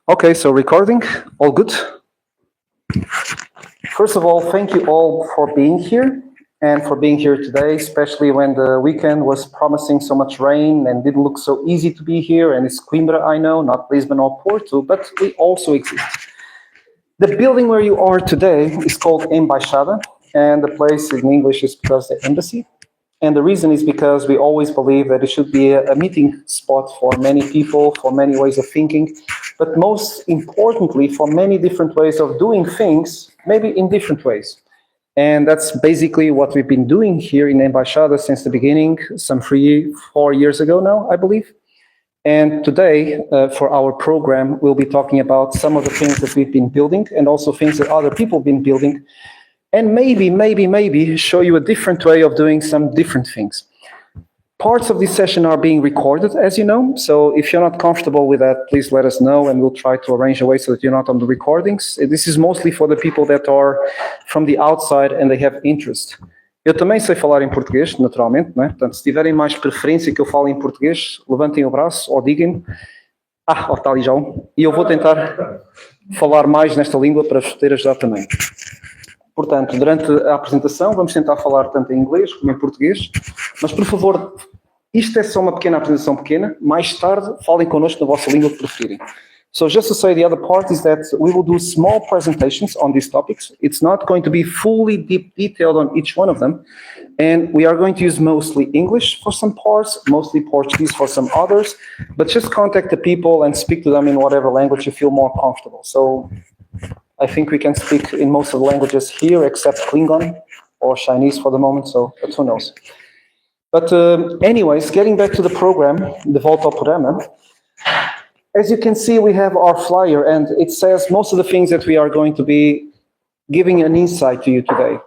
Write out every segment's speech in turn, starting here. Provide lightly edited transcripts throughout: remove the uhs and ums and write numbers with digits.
Okay, so recording, all good? First of all, thank you all for being here and for being here today, especially when the weekend was promising so much rain and didn't look so easy to be here. And it's Coimbra, I know, not Lisbon or Porto, but we also exist. The building where you are today is called Embaixada, and the place in English is because the embassy. And the reason is because we always believe that it should be a meeting spot for many people, for many ways of thinking, but most importantly, for many different ways of doing things, maybe in different ways. And that's basically what we've been doing here in Embaixada since the beginning, some 4 years ago now, I believe. And today, for our program, we'll be talking about some of the things that we've been building and also things that other people have been building, and maybe show you a different way of doing some different things. Parts of this session are being recorded, as you know, so if you're not comfortable with that, please let us know and we'll try to arrange a way so that you're not on the recordings. This is mostly for the people that are from the outside and they have interest. Eu também sei falar em português, naturalmente, né? Portanto, se tiverem mais preferência que eu fale em português, levantem o braço ou digam-me. Está ali já um. E eu vou tentar falar mais nesta língua para vos poder ajudar também. Portanto, durante a apresentação, vamos tentar falar tanto em inglês como em português, mas, por favor, isto é só uma pequena apresentação pequena. Mais tarde, falem connosco na vossa língua que preferirem. So just to say, the other part is that we will do small presentations on these topics. It's not going to be fully detailed on each one of them. And we are going to use mostly English for some parts, mostly Portuguese for some others. But just contact the people and speak to them in whatever language you feel more comfortable. So I think we can speak in most of the languages here, except Klingon or Chinese for the moment, so but who knows. But anyways, getting back to the program, the Volta ao Programa, as you can see, we have our flyer, and it says most of the things that we are going to be giving an insight to you today.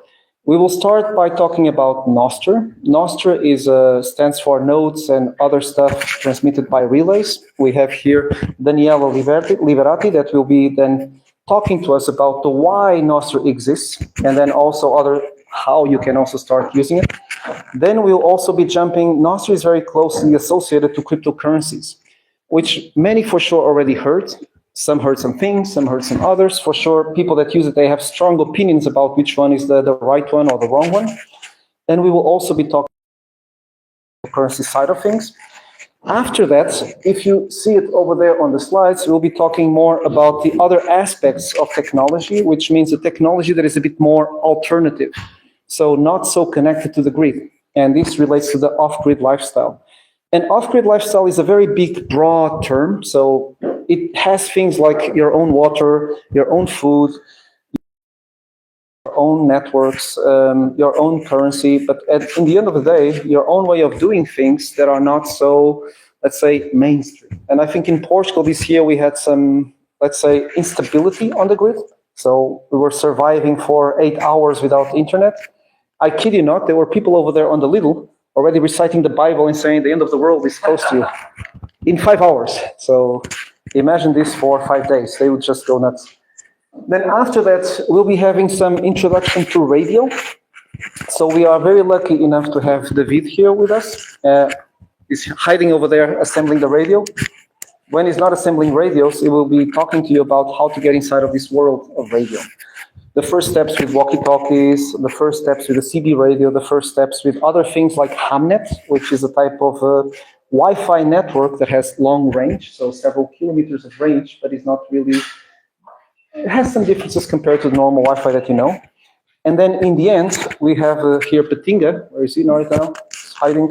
We will start by talking about NOSTR. NOSTR stands for nodes and other stuff transmitted by relays. We have here Daniela Liberati that will be then talking to us about the why NOSTR exists, and then also how you can also start using it. Then we'll also be NOSTR is very closely associated to cryptocurrencies, which many for sure already heard. Some heard some things, some heard some others. For sure, people that use it, they have strong opinions about which one is the right one or the wrong one. And we will also be talking about the currency side of things. After that, if you see it over there on the slides, we'll be talking more about the other aspects of technology, which means the technology that is a bit more alternative, so not so connected to the grid. And this relates to the off-grid lifestyle. And off-grid lifestyle is a very big, broad term. So it has things like your own water, your own food, your own networks, your own currency. But in the end of the day, your own way of doing things that are not so, let's say, mainstream. And I think in Portugal this year, we had some, let's say, instability on the grid. So we were surviving for 8 hours without internet. I kid you not, there were people over there on the Lidl already reciting the Bible and saying the end of the world is close to you in 5 hours. So imagine this for 5 days. They would just go nuts. Then after that, we'll be having some introduction to radio. So we are very lucky enough to have David here with us. He's hiding over there, assembling the radio. When he's not assembling radios, he will be talking to you about how to get inside of this world of radio. The first steps with walkie-talkies, the first steps with the CB radio, the first steps with other things like Hamnet, which is a type of Wi-Fi network that has long range, so several kilometers of range, but is not really, it has some differences compared to the normal Wi-Fi that you know. And then in the end, we have here Petinga. Where is he right now? He's hiding.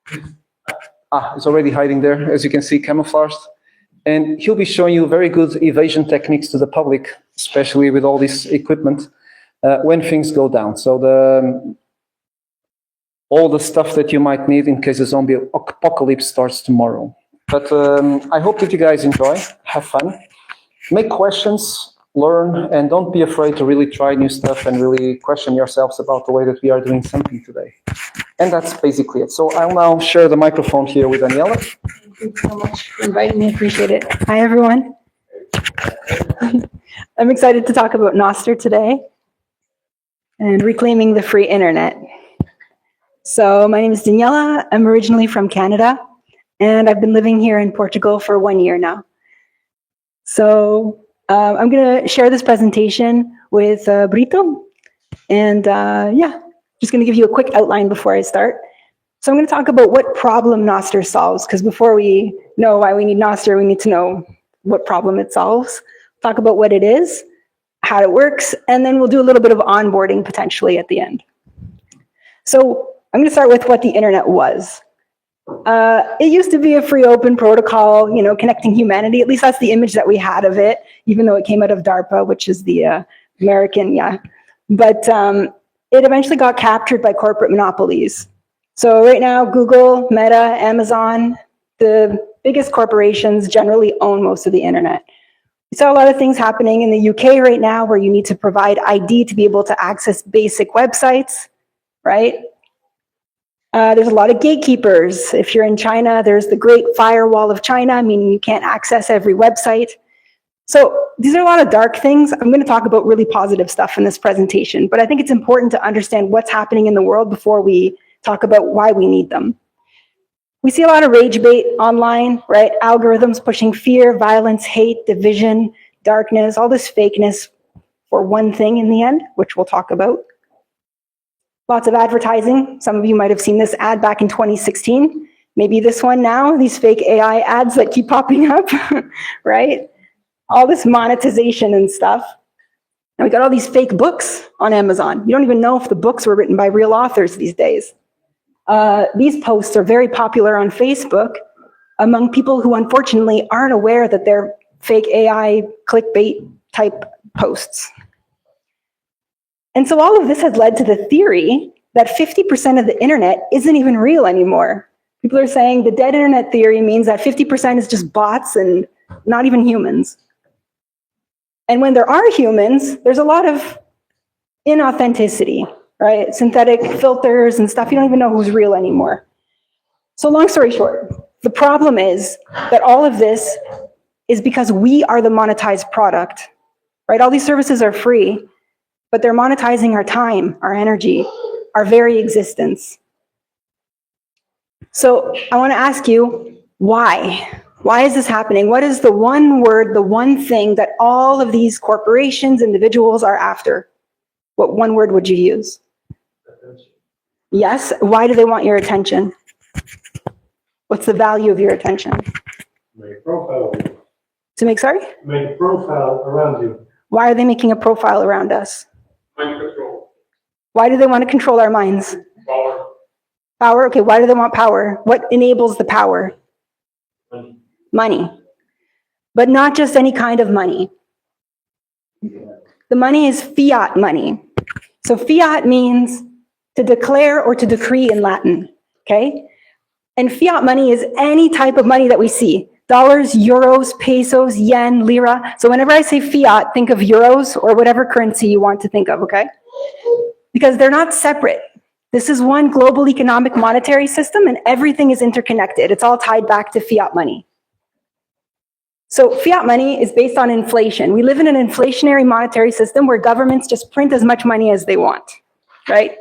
He's already hiding there, as you can see, camouflaged. And he'll be showing you very good evasion techniques to the public, especially with all this equipment, when things go down. So all the stuff that you might need in case the zombie apocalypse starts tomorrow. But I hope that you guys enjoy, have fun, make questions, learn, and don't be afraid to really try new stuff and really question yourselves about the way that we are doing something today. And that's basically it. So I'll now share the microphone here with Daniela. Thank you so much for inviting me. Appreciate it. Hi, everyone. I'm excited to talk about NOSTR today and reclaiming the free internet. So my name is Daniela. I'm originally from Canada, and I've been living here in Portugal for 1 year now. So I'm going to share this presentation with Brito, and yeah, just going to give you a quick outline before I start. So I'm going to talk about what problem NOSTR solves, because before we know why we need NOSTR, we need to know what problem it solves. Talk about what it is, how it works, and then we'll do a little bit of onboarding potentially at the end. So I'm going to start with what the internet was. It used to be a free open protocol, you know, connecting humanity. At least that's the image that we had of it, even though it came out of DARPA, which is the American, yeah. But it eventually got captured by corporate monopolies. So right now, Google, Meta, Amazon, the biggest corporations generally own most of the internet. We saw a lot of things happening in the UK right now where you need to provide ID to be able to access basic websites, right? There's a lot of gatekeepers. If you're in China, there's the Great Firewall of China, meaning you can't access every website. So these are a lot of dark things. I'm going to talk about really positive stuff in this presentation, but I think it's important to understand what's happening in the world before we talk about why we need them. We see a lot of rage bait online, right? Algorithms pushing fear, violence, hate, division, darkness, all this fakeness for one thing in the end, which we'll talk about. Lots of advertising. Some of you might have seen this ad back in 2016. Maybe this one now, these fake AI ads that keep popping up, right? All this monetization and stuff. And we got all these fake books on Amazon. You don't even know if the books were written by real authors these days. These posts are very popular on Facebook among people who unfortunately aren't aware that they're fake AI clickbait type posts. And so all of this has led to the theory that 50% of the internet isn't even real anymore. People are saying the dead internet theory means that 50% is just bots and not even humans. And when there are humans, there's a lot of inauthenticity, right? Synthetic filters and stuff. You don't even know who's real anymore. So long story short, the problem is that all of this is because we are the monetized product, right? All these services are free, but they're monetizing our time, our energy, our very existence. So I want to ask you, why? Why is this happening? What is the one word, the one thing that all of these corporations, individuals are after? What one word would you use? Attention. Yes. Why do they want your attention? What's the value of your attention? Make a profile. To make, sorry? Make a profile around you. Why are they making a profile around us? Mind control. Why do they want to control our minds? Power. Power? Okay, why do they want power? What enables the power? Money. Money. But not just any kind of money. The money is fiat money. So fiat means to declare or to decree in Latin, okay? And fiat money is any type of money that we see. Dollars, euros, pesos, yen, lira. So whenever I say fiat, think of euros or whatever currency you want to think of, okay? Because they're not separate. This is one global economic monetary system and everything is interconnected. It's all tied back to fiat money. So fiat money is based on inflation. We live in an inflationary monetary system where governments just print as much money as they want, right?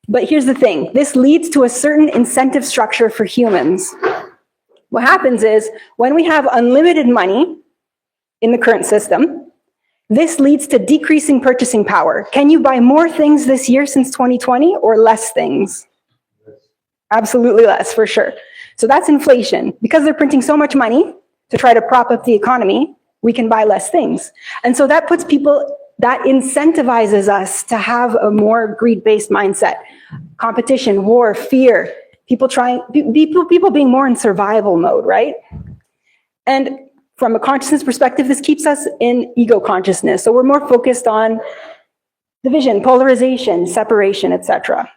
But here's the thing. This leads to a certain incentive structure for humans. What happens is when we have unlimited money in the current system, this leads to decreasing purchasing power. Can you buy more things this year since 2020 or less things? Absolutely less, for sure. So that's inflation. Because they're printing so much money to try to prop up the economy, we can buy less things. And so that puts people, that incentivizes us to have a more greed-based mindset. Competition, war, fear, people being more in survival mode, right? And from a consciousness perspective, this keeps us in ego consciousness. So we're more focused on division, polarization, separation, etc.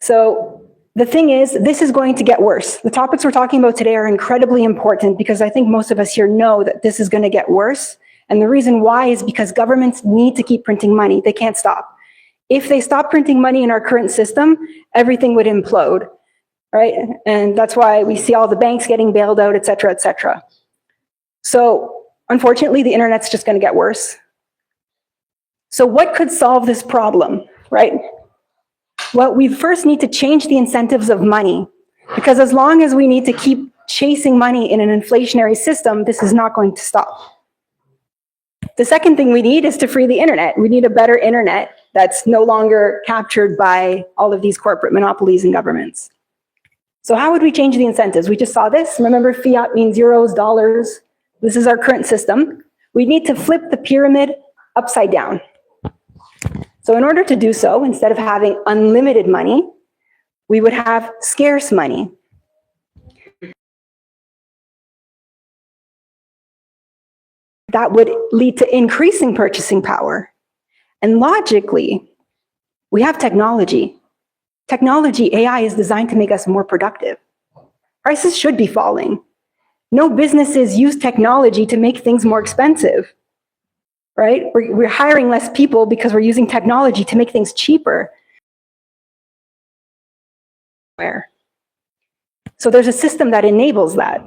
So the thing is, this is going to get worse. The topics we're talking about today are incredibly important because I think most of us here know that this is going to get worse. And the reason why is because governments need to keep printing money. They can't stop. If they stop printing money in our current system, everything would implode, right? And that's why we see all the banks getting bailed out, et cetera, et cetera. So unfortunately, the internet's just going to get worse. So what could solve this problem, right? Well, we first need to change the incentives of money, because as long as we need to keep chasing money in an inflationary system, this is not going to stop. The second thing we need is to free the internet. We need a better internet that's no longer captured by all of these corporate monopolies and governments. So how would we change the incentives? We just saw this. Remember, fiat means euros, dollars. This is our current system. We need to flip the pyramid upside down. So in order to do so, instead of having unlimited money, we would have scarce money. That would lead to increasing purchasing power. And logically, we have technology. Technology, AI, is designed to make us more productive. Prices should be falling. No businesses use technology to make things more expensive, right? We're hiring less people because we're using technology to make things cheaper. So there's a system that enables that.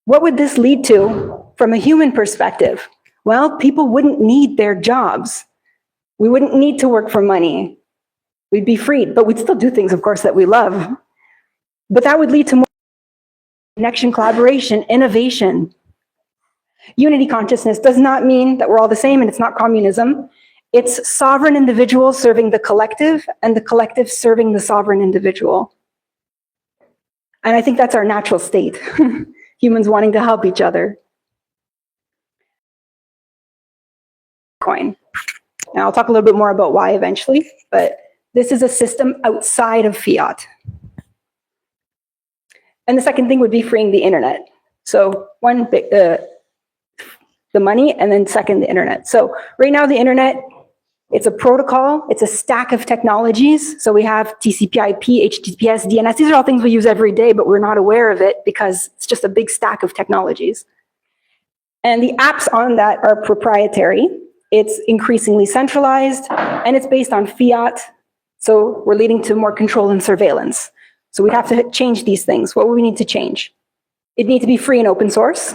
What would this lead to from a human perspective? Well, people wouldn't need their jobs. We wouldn't need to work for money. We'd be freed, but we'd still do things, of course, that we love. But that would lead to more connection, collaboration, innovation. Unity consciousness does not mean that we're all the same, and it's not communism. It's sovereign individuals serving the collective, and the collective serving the sovereign individual. And I think that's our natural state. Humans wanting to help each other. Coin. Now I'll talk a little bit more about why eventually, but this is a system outside of fiat. And the second thing would be freeing the internet. So one, the money, and then second, the internet. So right now the internet, it's a protocol, it's a stack of technologies. So we have TCP/IP, HTTPS, DNS. These are all things we use every day, but we're not aware of it because it's just a big stack of technologies. And the apps on that are proprietary. It's increasingly centralized, and it's based on fiat. So we're leading to more control and surveillance. So we have to change these things. What would we need to change? It needs to be free and open source.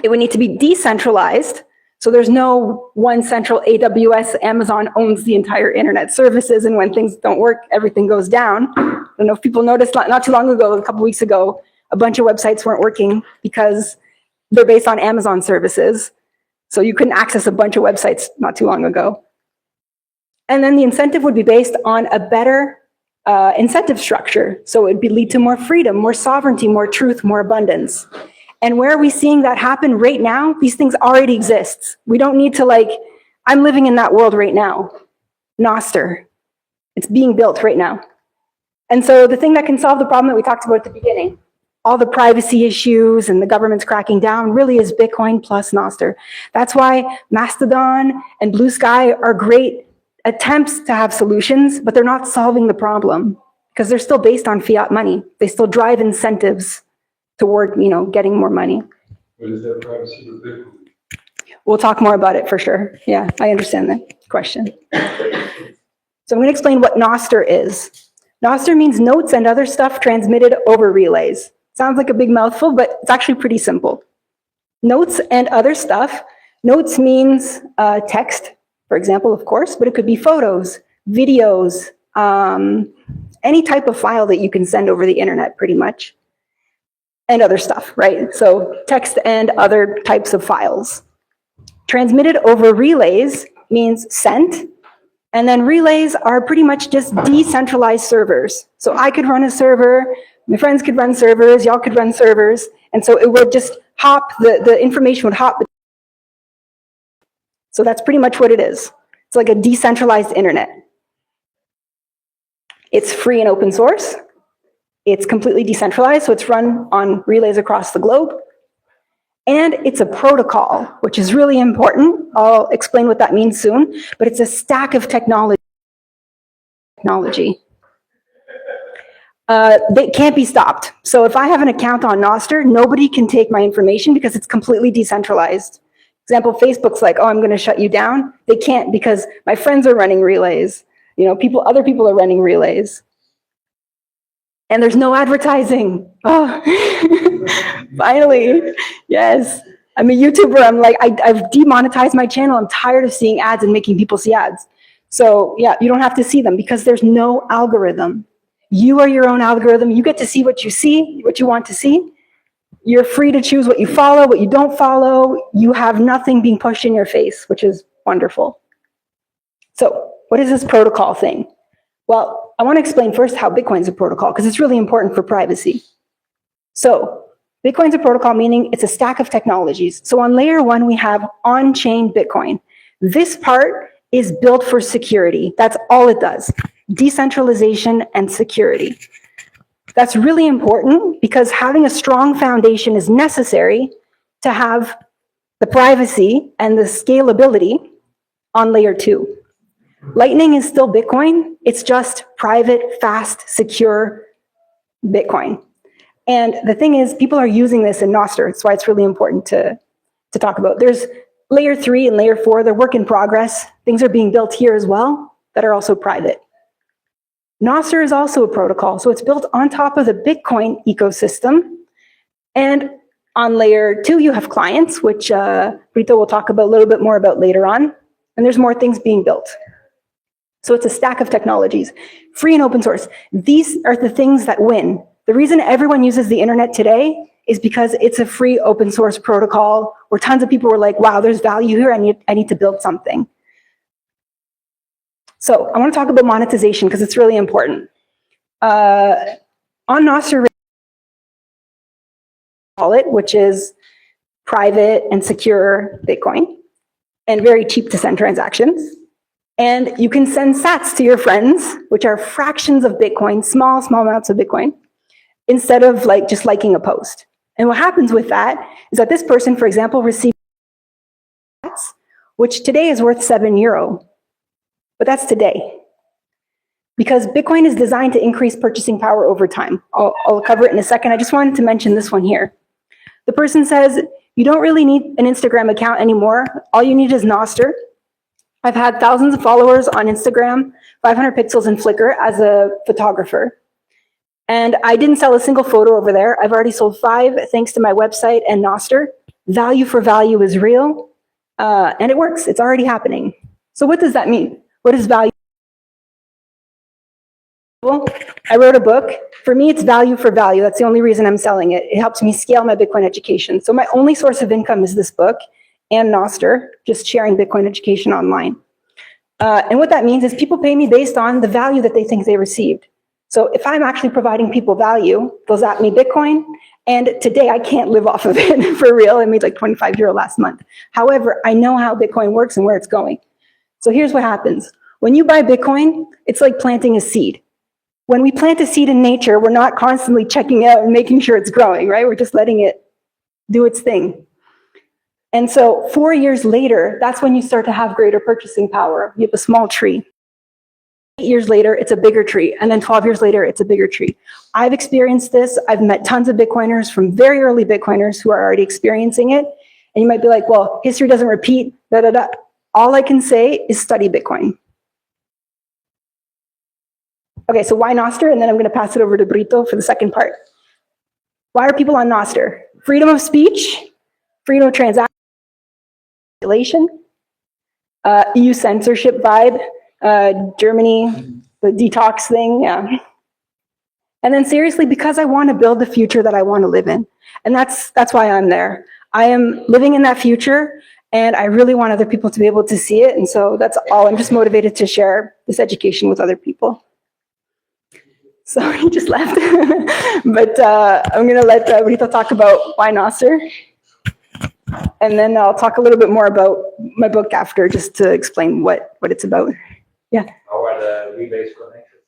It would need to be decentralized. So there's no one central AWS, Amazon owns the entire internet services, and when things don't work, everything goes down. I don't know if people noticed, not too long ago, a couple weeks ago, a bunch of websites weren't working because they're based on Amazon services. So you couldn't access a bunch of websites not too long ago. And then the incentive would be based on a better incentive structure. So it would lead to more freedom, more sovereignty, more truth, more abundance. And where are we seeing that happen right now? These things already exist. We don't need to I'm living in that world right now. NOSTR. It's being built right now. And so the thing that can solve the problem that we talked about at the beginning, all the privacy issues and the government's cracking down, really is Bitcoin plus NOSTR. That's why Mastodon and Blue Sky are great attempts to have solutions, but they're not solving the problem because they're still based on fiat money. They still drive incentives toward, getting more money. What is that privacy with Bitcoin? We'll talk more about it for sure. Yeah, I understand that question. So I'm going to explain what NOSTR is. NOSTR means notes and other stuff transmitted over relays. Sounds like a big mouthful, but it's actually pretty simple. Notes and other stuff. Notes means text, for example, of course, but it could be photos, videos, any type of file that you can send over the internet, pretty much. And other stuff, right? So text and other types of files. Transmitted over relays means sent, and then relays are pretty much just decentralized servers. So I could run a server, my friends could run servers, y'all could run servers, and so it would just hop, the information would hop. So that's pretty much what it is. It's like a decentralized internet. It's free and open source. It's completely decentralized, so it's run on relays across the globe. And it's a protocol, which is really important. I'll explain what that means soon, but it's a stack of technology. They can't be stopped. So if I have an account on Nostr, nobody can take my information because it's completely decentralized. Example, Facebook's like, oh, I'm going to shut you down. They can't because my friends are running relays. Other people are running relays. And there's no advertising. Oh, finally, yes. I'm a YouTuber. I'm like, I've demonetized my channel. I'm tired of seeing ads and making people see ads. So yeah, you don't have to see them because there's no algorithm. You are your own algorithm. You get to see, what you want to see. You're free to choose what you follow, what you don't follow. You have nothing being pushed in your face, which is wonderful. So what is this protocol thing? Well, I want to explain first how Bitcoin's a protocol because it's really important for privacy. So Bitcoin's a protocol, meaning it's a stack of technologies. So on layer 1, we have on-chain Bitcoin. This part is built for security. That's all it does. Decentralization and security. That's really important because having a strong foundation is necessary to have the privacy and the scalability on layer 2. Lightning is still Bitcoin. It's just private, fast, secure Bitcoin. And the thing is, people are using this in NOSTR. That's why it's really important to talk about. There's layer 3 and layer 4. They're work in progress. Things are being built here as well that are also private. NOSTR is also a protocol. So it's built on top of the Bitcoin ecosystem. And on layer 2, you have clients, which Brito will talk about a little bit more about later on. And there's more things being built. So it's a stack of technologies, free and open source. These are the things that win. The reason everyone uses the internet today is because it's a free open source protocol where tons of people were like, wow, there's value here, I need to build something. So I want to talk about monetization because it's really important. On NOSTR, which is private and secure Bitcoin and very cheap to send transactions. And you can send sats to your friends, which are fractions of Bitcoin, small amounts of Bitcoin, instead of just liking a post. And what happens with that is that this person, for example, receives sats, which today is worth €7. But that's today. Because Bitcoin is designed to increase purchasing power over time. I'll cover it in a second. I just wanted to mention this one here. The person says, you don't really need an Instagram account anymore. All you need is NOSTR. I've had thousands of followers on Instagram, 500 pixels in Flickr as a photographer. And I didn't sell a single photo over there. I've already sold 5 thanks to my website and NOSTR. Value for value is real, and it works. It's already happening. So what does that mean? What is value? I wrote a book. For me, it's value for value. That's the only reason I'm selling it. It helps me scale my Bitcoin education. So my only source of income is this book and NOSTR, just sharing Bitcoin education online. And what that means is people pay me based on the value that they think they received. So if I'm actually providing people value, they'll zap me Bitcoin. And today I can't live off of it for real. I made like €25 last month. However, I know how Bitcoin works and where it's going. So here's what happens. When you buy Bitcoin, it's like planting a seed. When we plant a seed in nature, we're not constantly checking out and making sure it's growing, right? We're just letting it do its thing. And so 4 years later, that's when you start to have greater purchasing power. You have a small tree. 8 years later, it's a bigger tree. And then 12 years later, it's a bigger tree. I've experienced this. I've met tons of Bitcoiners from very early Bitcoiners who are already experiencing it. And you might be like, well, history doesn't repeat, da, da, da. All I can say is study Bitcoin. Okay, so why NOSTR? And then I'm going to pass it over to Brito for the second part. Why are people on NOSTR? Freedom of speech, freedom of transaction, EU censorship vibe, Germany, the detox thing, yeah. And then seriously, because I want to build the future that I want to live in. And that's why I'm there. I am living in that future, and I really want other people to be able to see it. And so that's all. I'm just motivated to share this education with other people. So he just left. But I'm going to let Brito talk about why NOSTR. And then I'll talk a little bit more about my book after, just to explain what it's about. Yeah. How are the relays connected?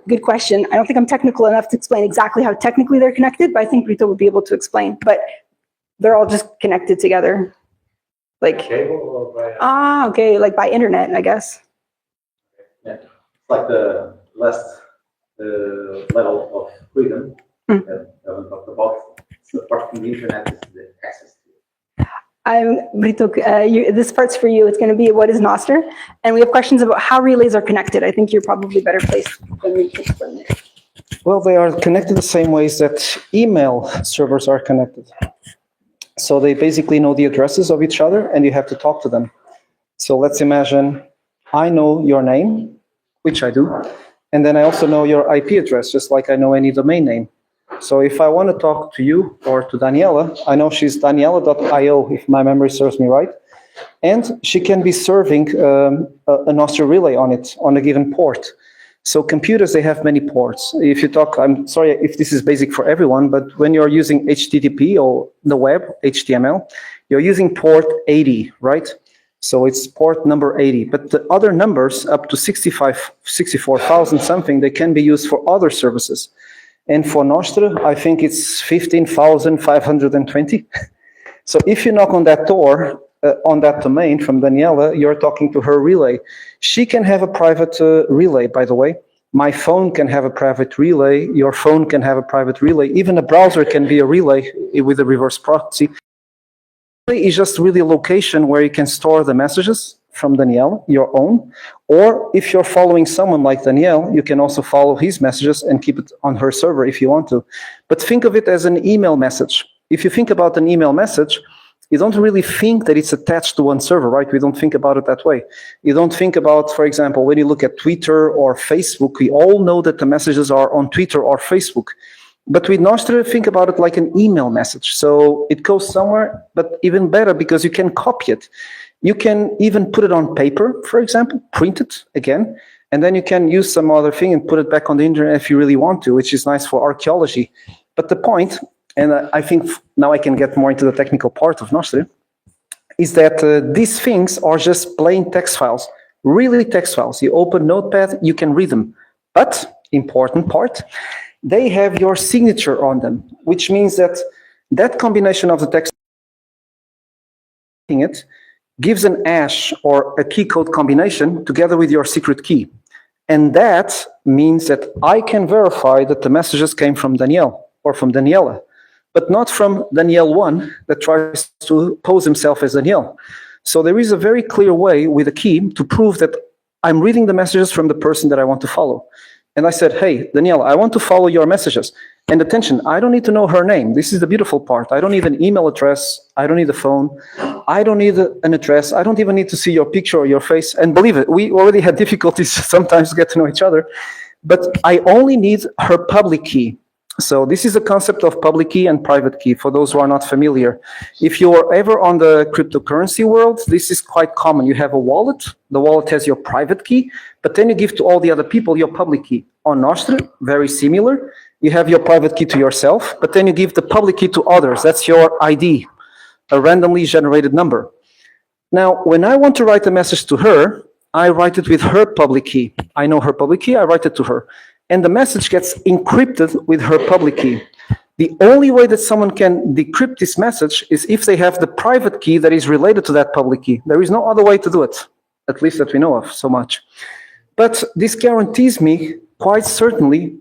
Good question. I don't think I'm technical enough to explain exactly how technically they're connected, but I think Brito would be able to explain. But they're all just connected together. Like Cable or by okay, like by internet, I guess. yeah. It's like the last level of freedom that we talked about. So apart from the internet is the access to it. Brito, this part's for you. It's going to be what is NOSTR? And we have questions about how relays are connected. I think you're probably better placed than me to explain it. Well, they are connected the same ways that email servers are connected. So they basically know the addresses of each other and you have to talk to them. So let's imagine I know your name, which I do, and then I also know your IP address, just like I know any domain name. So if I want to talk to you or to Daniela, I know she's daniela.io, if my memory serves me right, and she can be serving a NOSTR relay on it, on a given port. So computers, they have many ports. If you talk, I'm sorry if this is basic for everyone, but when you're using HTTP or the web, HTML, you're using port 80, right? So it's port number 80, but the other numbers up to 64,000 something, they can be used for other services. And for NOSTR, I think it's 15,520. So if you knock on that door, on that domain from Daniela, you're talking to her relay. She can have a private relay, by the way. My phone can have a private relay. Your phone can have a private relay. Even a browser can be a relay with a reverse proxy. It's just really a location where you can store the messages from Danielle, your own. Or if you're following someone like Danielle, you can also follow his messages and keep it on her server if you want to. But think of it as an email message. If you think about an email message, you don't really think that it's attached to one server, right? We don't think about it that way. You don't think about, for example, when you look at Twitter or Facebook, we all know that the messages are on Twitter or Facebook. But with NOSTR, think about it like an email message. So it goes somewhere, but even better because you can copy it. You can even put it on paper, for example, print it again, and then you can use some other thing and put it back on the internet if you really want to, which is nice for archaeology. But the point, and I think now I can get more into the technical part of NOSTR, is that these things are just plain text files, really text files. You open Notepad, you can read them. But, important part, they have your signature on them, which means that that combination of the text it gives an hash or a key code combination together with your secret key. And that means that I can verify that the messages came from Danielle or from Daniela, but not from Danielle1 that tries to pose himself as Danielle. So there is a very clear way with a key to prove that I'm reading the messages from the person that I want to follow. And I said, hey, Danielle, I want to follow your messages. And attention, I don't need to know her name. This is the beautiful part. I don't need an email address. I don't need a phone. I don't need an address. I don't even need to see your picture or your face. And believe it, we already had difficulties sometimes to get to know each other. But I only need her public key. So this is a concept of public key and private key for those who are not familiar. If you are ever on the cryptocurrency world, this is quite common. You have a wallet. The wallet has your private key, but then you give to all the other people your public key. On NOSTR, very similar. You have your private key to yourself, but then you give the public key to others. That's your ID, a randomly generated number. Now, when I want to write a message to her, I write it with her public key. I know her public key, I write it to her. And the message gets encrypted with her public key. The only way that someone can decrypt this message is if they have the private key that is related to that public key. There is no other way to do it, at least that we know of so much. But this guarantees me quite certainly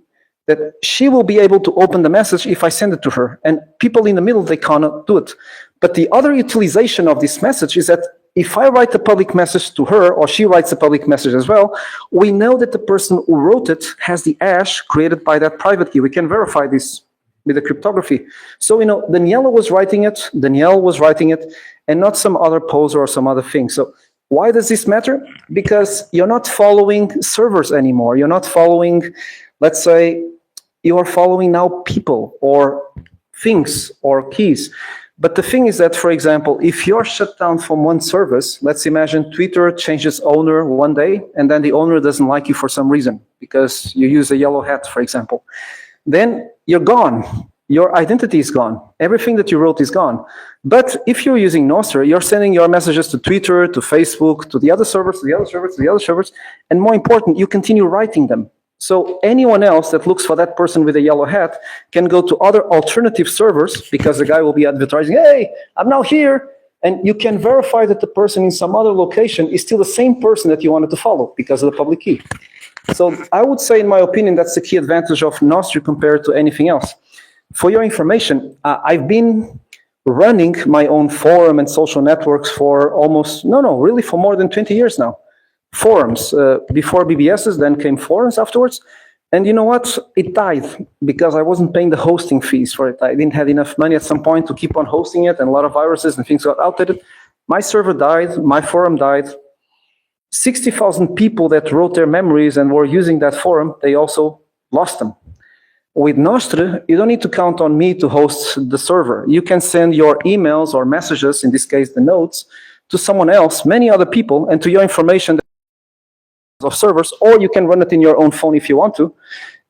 that she will be able to open the message if I send it to her. And people in the middle, they cannot do it. But the other utilization of this message is that if I write a public message to her, or she writes a public message as well, we know that the person who wrote it has the hash created by that private key. We can verify this with the cryptography. So, Daniela was writing it, Danielle was writing it, and not some other poser or some other thing. So why does this matter? Because you're not following servers anymore. You're not following, let's say, you are following now people or things or keys. But the thing is that, for example, if you're shut down from one service, let's imagine Twitter changes owner one day, and then the owner doesn't like you for some reason, because you use a yellow hat, for example. Then you're gone. Your identity is gone. Everything that you wrote is gone. But if you're using NOSTR, you're sending your messages to Twitter, to Facebook, to the other servers, to the other servers, to the other servers, and more important, you continue writing them. So anyone else that looks for that person with a yellow hat can go to other alternative servers, because the guy will be advertising, hey, I'm now here. And you can verify that the person in some other location is still the same person that you wanted to follow because of the public key. So I would say, in my opinion, that's the key advantage of NOSTR compared to anything else. For your information, I've been running my own forum and social networks for really for more than 20 years now. Forums, before BBSs, then came forums afterwards. And you know what? It died because I wasn't paying the hosting fees for it. I didn't have enough money at some point to keep on hosting it, and a lot of viruses and things got outdated. My server died, my forum died. 60,000 people that wrote their memories and were using that forum, they also lost them. With NOSTR, you don't need to count on me to host the server. You can send your emails or messages, in this case the notes, to someone else, many other people, and to your information of servers, or you can run it in your own phone if you want to,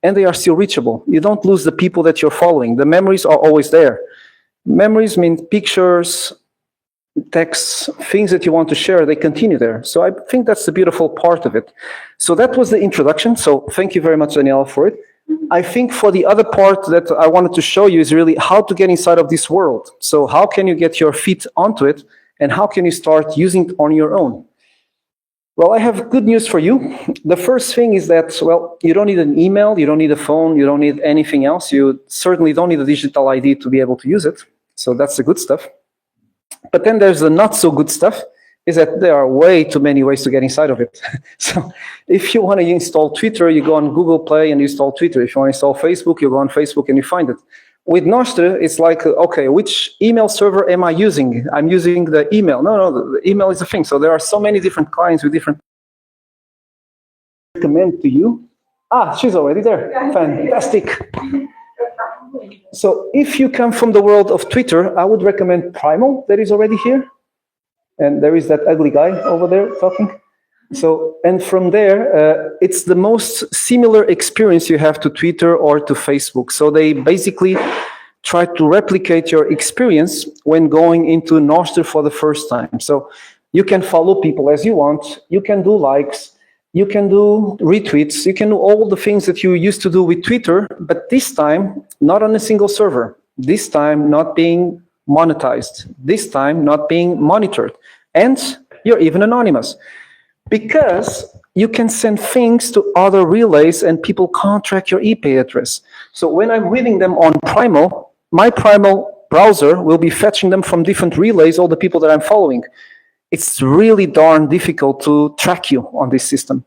and they are still reachable. You don't lose the people that you're following. The memories are always there. Memories mean pictures, texts, things that you want to share, they continue there. So I think that's the beautiful part of it. So that was the introduction. So thank you very much, Daniela, for it. I think for the other part that I wanted to show you is really how to get inside of this world. So how can you get your feet onto it, and how can you start using it on your own? Well, I have good news for you. The first thing is that, well, you don't need an email, you don't need a phone, you don't need anything else. You certainly don't need a digital ID to be able to use it. So that's the good stuff. But then there's the not so good stuff, is that there are way too many ways to get inside of it. So if you want to install Twitter, you go on Google Play and you install Twitter. If you want to install Facebook, you go on Facebook and you find it. With NOSTR, it's like, okay, which email server am I using? I'm using the email. No, the email is a thing. So there are so many different clients with different recommend to you. Ah, she's already there. Fantastic. So if you come from the world of Twitter, I would recommend Primal, that is already here. And there is that ugly guy over there talking. So, and from there, it's the most similar experience you have to Twitter or to Facebook. So they basically try to replicate your experience when going into NOSTR for the first time. So you can follow people as you want, you can do likes, you can do retweets, you can do all the things that you used to do with Twitter, but this time, not on a single server. This time, not being monetized. This time, not being monitored. And you're even anonymous. Because you can send things to other relays and people can't track your IP address. So when I'm reading them on Primal, my Primal browser will be fetching them from different relays, all the people that I'm following. It's really darn difficult to track you on this system.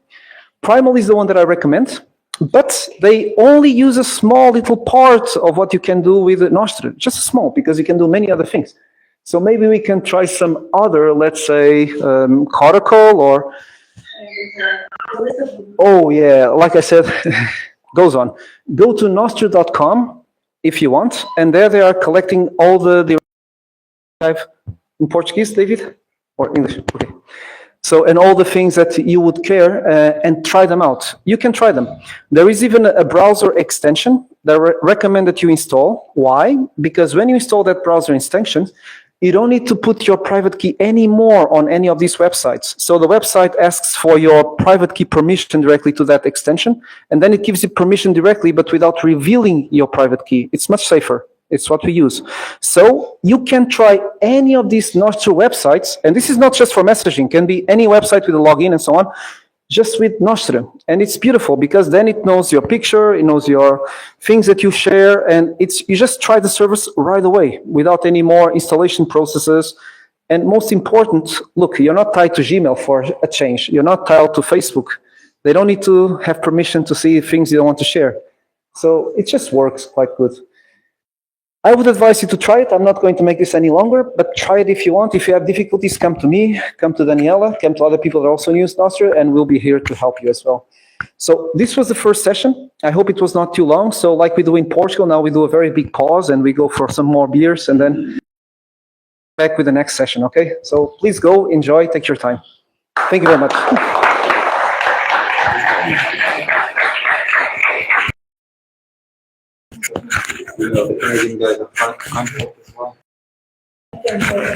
Primal is the one that I recommend, but they only use a small little part of what you can do with NOSTR, just small, because you can do many other things. So maybe we can try some other, let's say, Caracal or... Oh, yeah, like I said, goes on. Go to nostr.com if you want, and there they are collecting all the in Portuguese, David? Or English? Okay. So, and all the things that you would care, and try them out. You can try them. There is even a browser extension that I recommend that you install. Why? Because when you install that browser extension, you don't need to put your private key anymore on any of these websites. So the website asks for your private key permission directly to that extension, and then it gives you permission directly, but without revealing your private key. It's much safer. It's what we use. So you can try any of these NOSTR websites, and this is not just for messaging, it can be any website with a login and so on, just with NOSTR. And it's beautiful because then it knows your picture, it knows your things that you share, and you just try the service right away without any more installation processes. And most important, look, you're not tied to Gmail for a change. You're not tied to Facebook. They don't need to have permission to see things you don't want to share. So it just works quite good. I would advise you to try it. I'm not going to make this any longer, but try it if you want. If you have difficulties, come to me, come to Daniela, come to other people that also use NOSTR, and we'll be here to help you as well. So this was the first session. I hope it was not too long. So like we do in Portugal, now we do a very big pause and we go for some more beers and then back with the next session, okay? So please go, enjoy, take your time. Thank you very much. You know, the Canadian guys are fun contact as well. Okay.